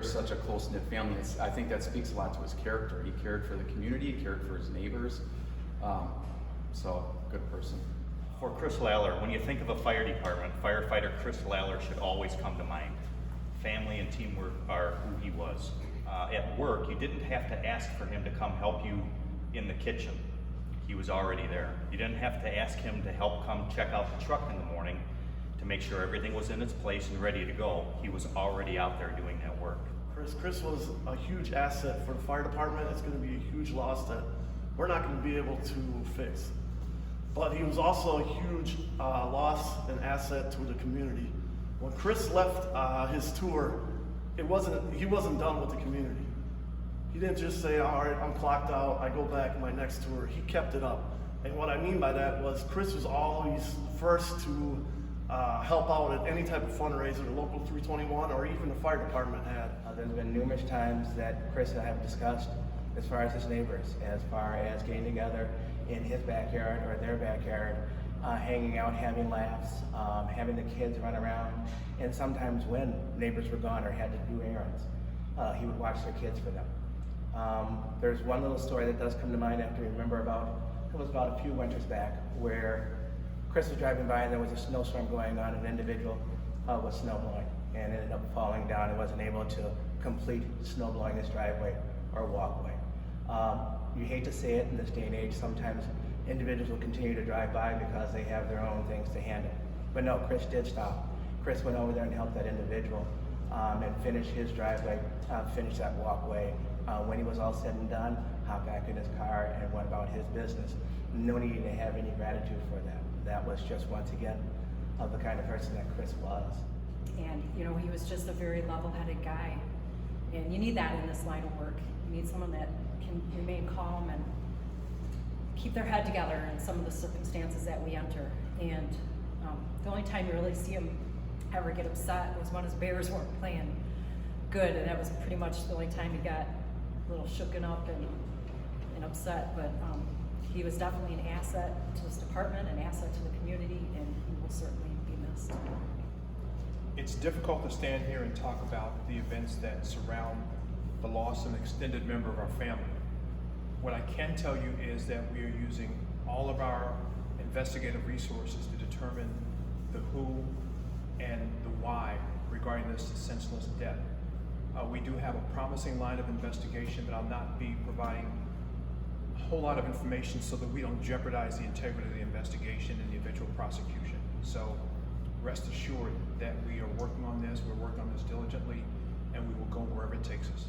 such a close-knit family. I think that speaks a lot to his character. He cared for the community, he cared for his neighbors. So, good person. For Chris Lalor, when you think of a fire department, firefighter Chris Lalor should always come to mind. Family and teamwork are who he was. At work, you didn't have to ask for him to come help you in the kitchen. He was already there. You didn't have to ask him to help come check out the truck in the morning to make sure everything was in its place and ready to go. He was already out there doing that work. Chris was a huge asset for the fire department. It's going to be a huge loss that we're not going to be able to fix. But he was also a huge loss and asset to the community. When Chris left his tour, he wasn't done with the community. He didn't just say, all right, I'm clocked out, I go back my next tour. He kept it up. And what I mean by that was Chris was always first to help out at any type of fundraiser the local 321 or even the fire department had. There's been numerous times that Chris and I have discussed as far as his neighbors, as far as getting together in his backyard or their backyard, hanging out, having laughs, having the kids run around, and sometimes when neighbors were gone or had to do errands, he would watch their kids for them. There's one little story that does come to mind after you remember it was about a few winters back, where Chris was driving by and there was a snowstorm going on. An individual was snowblowing and ended up falling down and wasn't able to complete snowblowing his driveway or walkway. You hate to say it in this day and age, sometimes individuals will continue to drive by because they have their own things to handle. But no, Chris did stop. Chris went over there and helped that individual and finish his driveway, finish that walkway. When he was all said and done, hopped back in his car and went about his business. No need to have any gratitude for that. That was just, once again, of the kind of person that Chris was. And, you know, he was just a very level-headed guy. And you need that in this line of work. You need someone that can remain calm and keep their head together in some of the circumstances that we enter. And the only time you really see him ever get upset was when his Bears weren't playing good, and that was pretty much the only time he got a little shooken up and upset. But he was definitely an asset to this department, an asset to the community, and he will certainly be missed. It's difficult to stand here and talk about the events that surround the loss of an extended member of our family. What I can tell you is that we are using all of our investigative resources to determine the who and the why regarding this senseless death. We do have a promising line of investigation, but I'll not be providing a whole lot of information so that we don't jeopardize the integrity of the investigation and the eventual prosecution. So rest assured that we are working on this, we're working on this diligently, and we will go wherever it takes us.